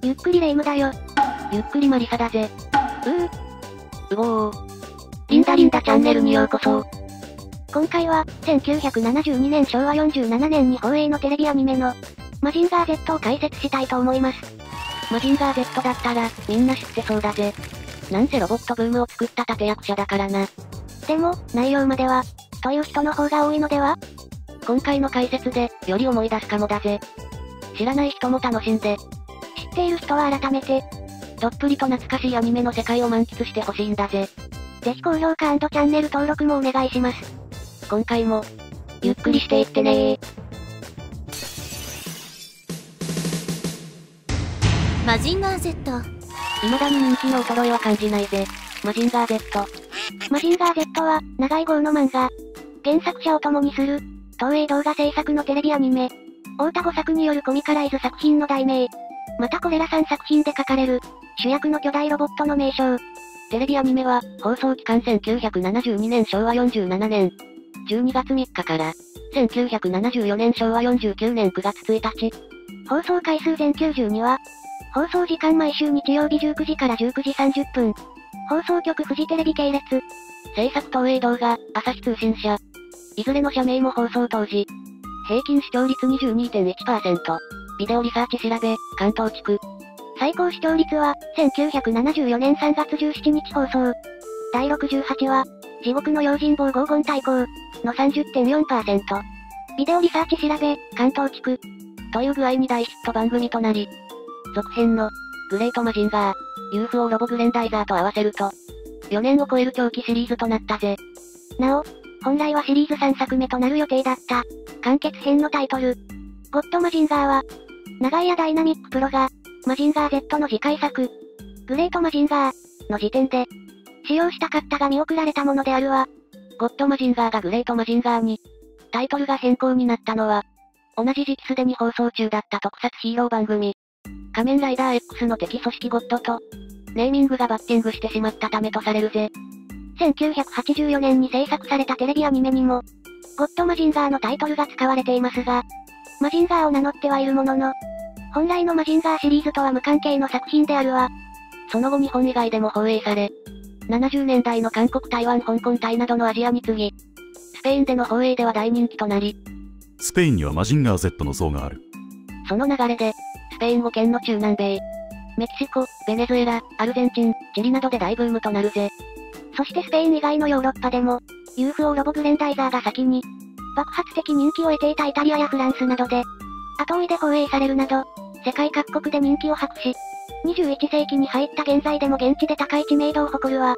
ゆっくりレ夢ムだよ。ゆっくりマリサだぜ。うごー。リンダチャンネルにようこそ。今回は、1972年昭和47年に放映のテレビアニメの、マジンガー Z を解説したいと思います。マジンガー Z だったら、みんな知ってそうだぜ。なんせロボットブームを作った立役者だからな。でも、内容までは、という人の方が多いのでは？今回の解説で、より思い出すかもだぜ。知らない人も楽しんで。知っている人は改めて、どっぷりと懐かしいアニメの世界を満喫してほしいんだぜ。ぜひ高評価&チャンネル登録もお願いします。今回も、ゆっくりしていってねー。マジンガー Z。未だに人気の衰えは感じないぜ。マジンガー Z。マジンガー Z は、長い号の漫画。原作者を共にする、東映動画制作のテレビアニメ。太田5作によるコミカライズ作品の題名。またこれら3作品で書かれる、主役の巨大ロボットの名称。テレビアニメは、放送期間1972年昭和47年、12月3日から、1974年昭和49年9月1日。放送回数全92話。放送時間毎週日曜日19時から19時30分。放送局フジテレビ系列。制作東映動画、朝日通信社。いずれの社名も放送当時。平均視聴率 22.1%。ビデオリサーチ調べ、関東地区。最高視聴率は、1974年3月17日放送。第68話、地獄の用心棒黄金対抗の 30.4%。ビデオリサーチ調べ、関東地区。という具合に大ヒット番組となり、続編の、グレートマジンガー、UFO ロボグレンダイザーと合わせると、4年を超える長期シリーズとなったぜ。なお、本来はシリーズ3作目となる予定だった、完結編のタイトル、ゴッドマジンガーは、長屋ダイナミックプロが、マジンガー Z の次回作、グレートマジンガー、の時点で、使用したかったが見送られたものであるわ。ゴッドマジンガーがグレートマジンガーに、タイトルが変更になったのは、同じ時期すでに放送中だった特撮ヒーロー番組、仮面ライダー X の敵組織ゴッドと、ネーミングがバッティングしてしまったためとされるぜ。1984年に制作されたテレビアニメにも、ゴッドマジンガーのタイトルが使われていますが、マジンガーを名乗ってはいるものの、本来のマジンガーシリーズとは無関係の作品であるわ。その後日本以外でも放映され、70年代の韓国、台湾、香港、タイなどのアジアに次ぎ、スペインでの放映では大人気となり、スペインにはマジンガー Z の像がある。その流れで、スペイン語圏の中南米、メキシコ、ベネズエラ、アルゼンチン、チリなどで大ブームとなるぜ。そしてスペイン以外のヨーロッパでも、UFO ロボグレンダイザーが先に、爆発的人気を得ていたイタリアやフランスなどで、後追いで放映されるなど、世界各国で人気を博し、21世紀に入った現在でも現地で高い知名度を誇るわ。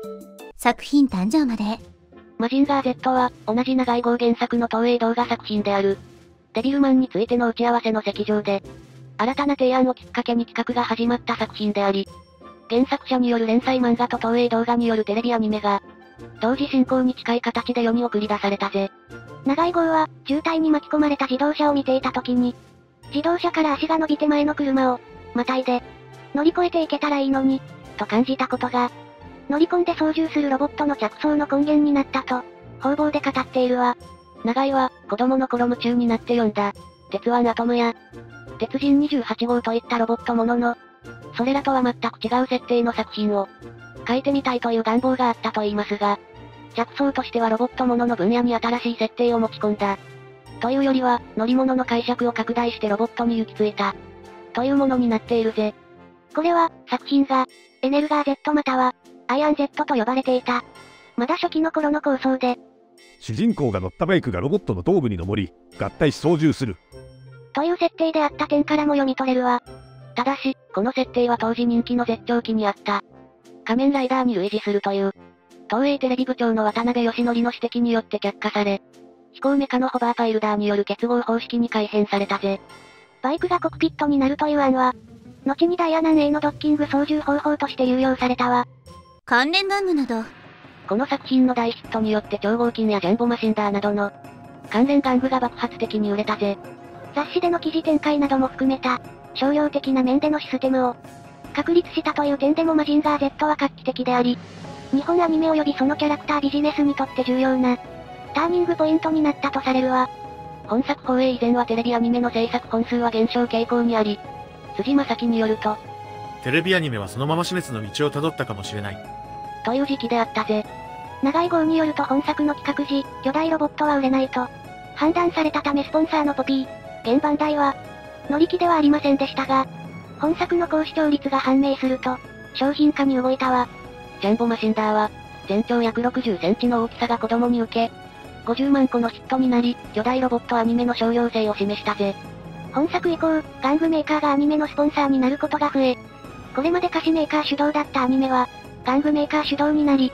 作品誕生まで。マジンガー Z は、同じ長い号原作の東映動画作品である、デビルマンについての打ち合わせの席上で、新たな提案をきっかけに企画が始まった作品であり、原作者による連載漫画と東映動画によるテレビアニメが、同時進行に近い形で世に送り出されたぜ。長い号は、渋滞に巻き込まれた自動車を見ていた時に、自動車から足が伸びて前の車を、またいで、乗り越えていけたらいいのに、と感じたことが、乗り込んで操縦するロボットの着想の根源になったと、方々で語っているわ。長井は、子供の頃夢中になって読んだ、鉄腕アトムや、鉄人28号といったロボットものの、それらとは全く違う設定の作品を、書いてみたいという願望があったと言いますが、着想としてはロボットものの分野に新しい設定を持ち込んだ。というよりは、乗り物の解釈を拡大してロボットに行き着いた。というものになっているぜ。これは、作品が、エネルガー Z または、アイアン Z と呼ばれていた。まだ初期の頃の構想で、主人公が乗ったバイクがロボットの頭部に登り、合体し操縦する。という設定であった点からも読み取れるわ。ただし、この設定は当時人気の絶頂期にあった。仮面ライダーに類似するという、東映テレビ部長の渡辺義則の指摘によって却下され、飛行メカのホバーパイルダーによる結合方式に改変されたぜ。バイクがコクピットになるという案は、後にダイアナン A のドッキング操縦方法として有用されたわ。関連玩具など。この作品の大ヒットによって超合金やジャンボマシンダーなどの関連玩具が爆発的に売れたぜ。雑誌での記事展開なども含めた、商業的な面でのシステムを確立したという点でもマジンガー Z は画期的であり、日本アニメ及びそのキャラクタービジネスにとって重要なターニングポイントになったとされるわ。本作放映以前はテレビアニメの制作本数は減少傾向にあり、辻正樹によると、テレビアニメはそのまま死滅の道をたどったかもしれない。という時期であったぜ。長井号によると本作の企画時、巨大ロボットは売れないと判断されたためスポンサーのポピー、現バンダイは乗り気ではありませんでしたが、本作の高視聴率が判明すると、商品化に動いたわ。ジャンボマシンダーは、全長約60センチの大きさが子供に受け、50万個のヒットになり、巨大ロボットアニメの商用性を示したぜ。本作以降、玩具メーカーがアニメのスポンサーになることが増え、これまで菓子メーカー主導だったアニメは、玩具メーカー主導になり、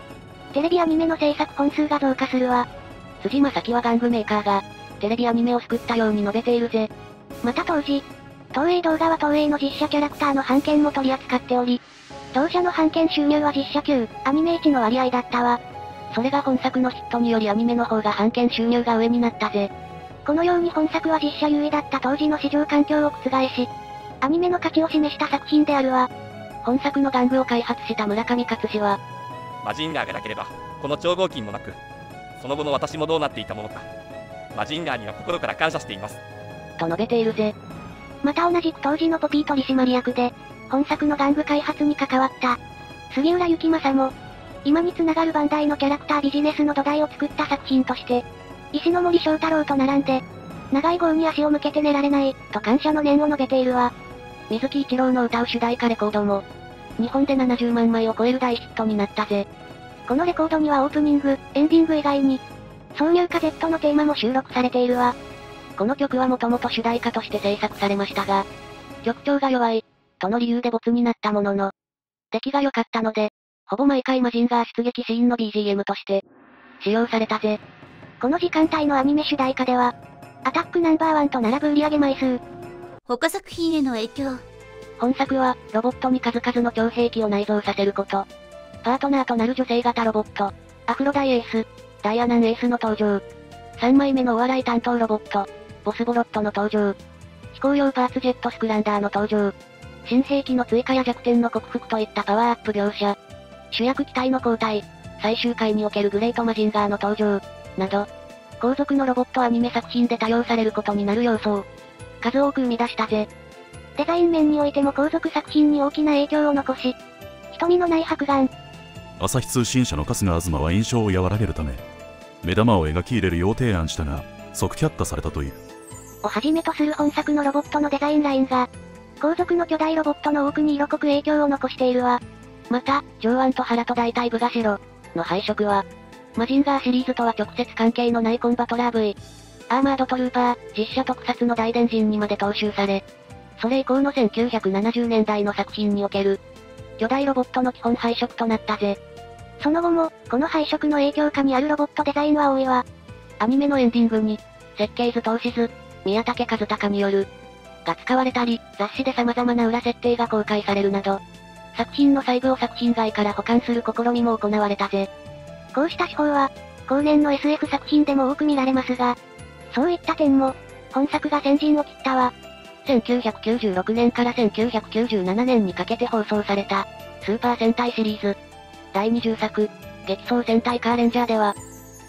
テレビアニメの制作本数が増加するわ。辻正樹は玩具メーカーが、テレビアニメを救ったように述べているぜ。また当時、東映動画は東映の実写キャラクターの版権も取り扱っており、同社の版権収入は実写級、アニメ1の割合だったわ。それが本作のヒットによりアニメの方が版権収入が上になったぜ。このように本作は実写優位だった当時の市場環境を覆し、アニメの価値を示した作品であるわ。本作の玩具を開発した村上勝氏は、マジンガーがなければ、この超合金もなく、その後の私もどうなっていたものか。マジンガーには心から感謝しています。と述べているぜ。また同じく当時のポピー取締役で、本作の玩具開発に関わった、杉浦幸正も、今につながるバンダイのキャラクタービジネスの土台を作った作品として、石ノ森章太郎と並んで、長い号に足を向けて寝られない、と感謝の念を述べているわ。水木一郎の歌う主題歌レコードも、日本で70万枚を超える大ヒットになったぜ。このレコードにはオープニング、エンディング以外に、挿入歌 Z のテーマも収録されているわ。この曲はもともと主題歌として制作されましたが、曲調が弱い、との理由で没になったものの、出来が良かったので、ほぼ毎回マジンガー出撃シーンの BGM として、使用されたぜ。この時間帯のアニメ主題歌では、アタックナンバーワンと並ぶ売上枚数。他作品への影響。本作は、ロボットに数々の超兵器を内蔵させること。パートナーとなる女性型ロボット、アフロダイエース、ダイアナンエースの登場。3枚目のお笑い担当ロボット、ボスボロットの登場。飛行用パーツジェットスクランダーの登場。新兵器の追加や弱点の克服といったパワーアップ描写。主役機体の交代、最終回におけるグレートマジンガーの登場、など、後続のロボットアニメ作品で多用されることになる要素を、数多く生み出したぜ。デザイン面においても後続作品に大きな影響を残し、瞳のない白眼。朝日通信社の春日東は印象を和らげるため、目玉を描き入れるよう提案したが、即却下されたという。をはじめとする本作のロボットのデザインラインが、後続の巨大ロボットの多くに色濃く影響を残しているわ。また、上腕と腹と大腿部が白の配色は、マジンガーシリーズとは直接関係のないコンバトラー V、アーマードトルーパー、実写特撮の大電人にまで踏襲され、それ以降の1970年代の作品における、巨大ロボットの基本配色となったぜ。その後も、この配色の影響下にあるロボットデザインは多いわ。アニメのエンディングに、設計図投資図、宮武和隆による、が使われたり、雑誌で様々な裏設定が公開されるなど、作品の細部を作品外から保管する試みも行われたぜ。こうした手法は、後年の SF 作品でも多く見られますが、そういった点も、本作が先陣を切ったわ。1996年から1997年にかけて放送された、スーパー戦隊シリーズ、第20作、激走戦隊カーレンジャーでは、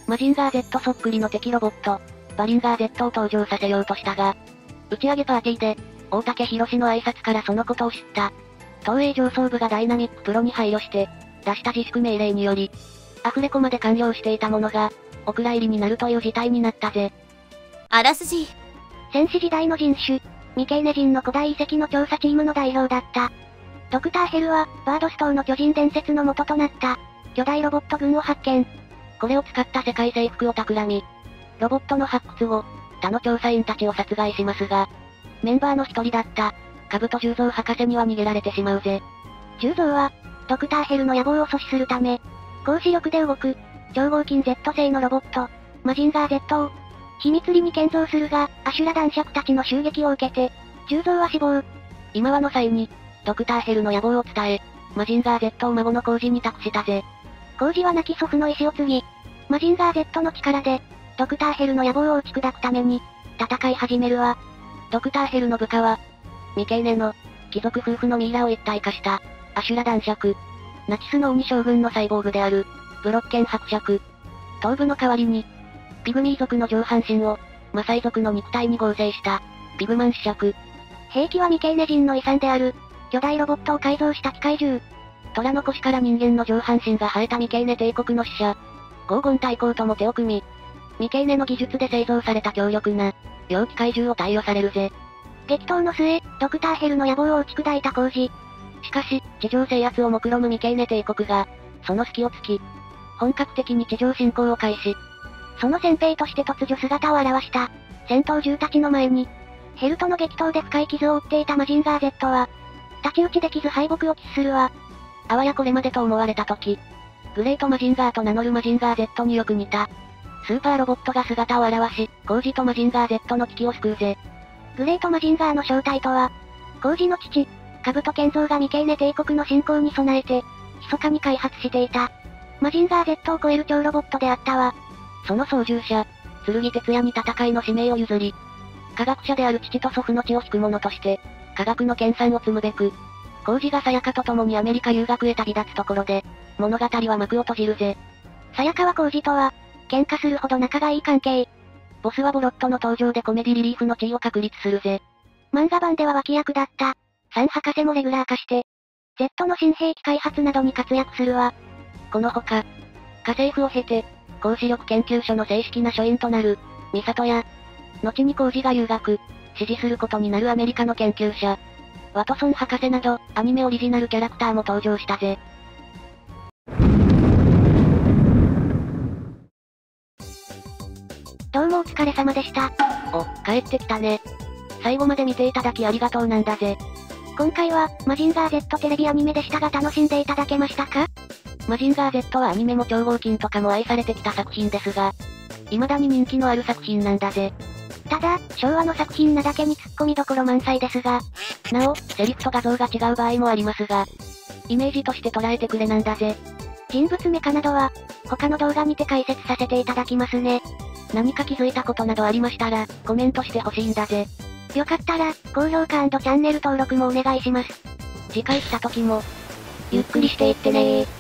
マジンガー Z そっくりの敵ロボット、バリンガー Z を登場させようとしたが、打ち上げパーティーで、大竹博の挨拶からそのことを知った。東映上層部がダイナミックプロに配慮して、出した自粛命令により、アフレコまで完了していたものが、お蔵入りになるという事態になったぜ。あらすじ。戦死時代の人種、ミケーネ人の古代遺跡の調査チームの代表だった。ドクターヘルは、バードストーの巨人伝説の元となった、巨大ロボット群を発見。これを使った世界征服を企み、ロボットの発掘後、他の調査員たちを殺害しますが、メンバーの一人だった、カブト十三博士には逃げられてしまうぜ。十三は、ドクターヘルの野望を阻止するため、高視力で動く、超合金 Z 製のロボット、マジンガー Z を、秘密裏に建造するが、アシュラ男爵たちの襲撃を受けて、十三は死亡。今話の際に、ドクターヘルの野望を伝え、マジンガー Z を孫のコウジに託したぜ。コウジは亡き祖父の意志を継ぎ、マジンガー Z の力で、ドクターヘルの野望を打ち砕くために、戦い始めるわ。ドクターヘルの部下は、ミケーネの、貴族夫婦のミイラを一体化した、アシュラ男爵。ナチスの鬼将軍のサイボーグである、ブロッケン伯爵。頭部の代わりに、ピグミー族の上半身を、マサイ族の肉体に合成した、ピグマン子爵。兵器はミケーネ人の遺産である、巨大ロボットを改造した機械銃。虎の腰から人間の上半身が生えたミケーネ帝国の使者。黄金対抗とも手を組み、ミケーネの技術で製造された強力な、両機械銃を貸与されるぜ。激闘の末、ドクターヘルの野望を打ち砕いた工事。しかし、地上制圧を目論むミケーネ帝国が、その隙を突き、本格的に地上侵攻を開始。その先兵として突如姿を現した、戦闘銃たちの前に、ヘルとの激闘で深い傷を負っていたマジンガー Z は、太刀打ちできず敗北を喫するわ。あわやこれまでと思われた時、グレートマジンガーと名乗るマジンガー Z によく似た、スーパーロボットが姿を現し、工事とマジンガー Z の危機を救うぜ。グレートマジンガーの正体とは、工事の父、カブト建造がミケーネ帝国の侵攻に備えて、密かに開発していた、マジンガー Z を超える超ロボットであったわ。その操縦者、剣哲也に戦いの使命を譲り、科学者である父と祖父の血を引く者として、科学の研鑽を積むべく、工事がさやかと共にアメリカ留学へ旅立つところで、物語は幕を閉じるぜ。さやかは工事とは、喧嘩するほど仲がいい関係。ボスはボロットの登場でコメディリリーフの地位を確立するぜ。漫画版では脇役だった、サン博士もレギュラー化して、Z の新兵器開発などに活躍するわ。このほか、家政婦を経て、高視力研究所の正式な所員となる、ミサトや、後に工事が留学、支持することになるアメリカの研究者、ワトソン博士など、アニメオリジナルキャラクターも登場したぜ。どうもお疲れ様でした。お、帰ってきたね。最後まで見ていただきありがとうなんだぜ。今回は、マジンガー Z テレビアニメでしたが楽しんでいただけましたか？マジンガー Z はアニメも超合金とかも愛されてきた作品ですが、未だに人気のある作品なんだぜ。ただ、昭和の作品なだけに突っ込みどころ満載ですが、なお、セリフと画像が違う場合もありますが、イメージとして捉えてくれなんだぜ。人物メカなどは、他の動画にて解説させていただきますね。何か気づいたことなどありましたら、コメントしてほしいんだぜ。よかったら、高評価&チャンネル登録もお願いします。次回来た時も、ゆっくりしていってねー。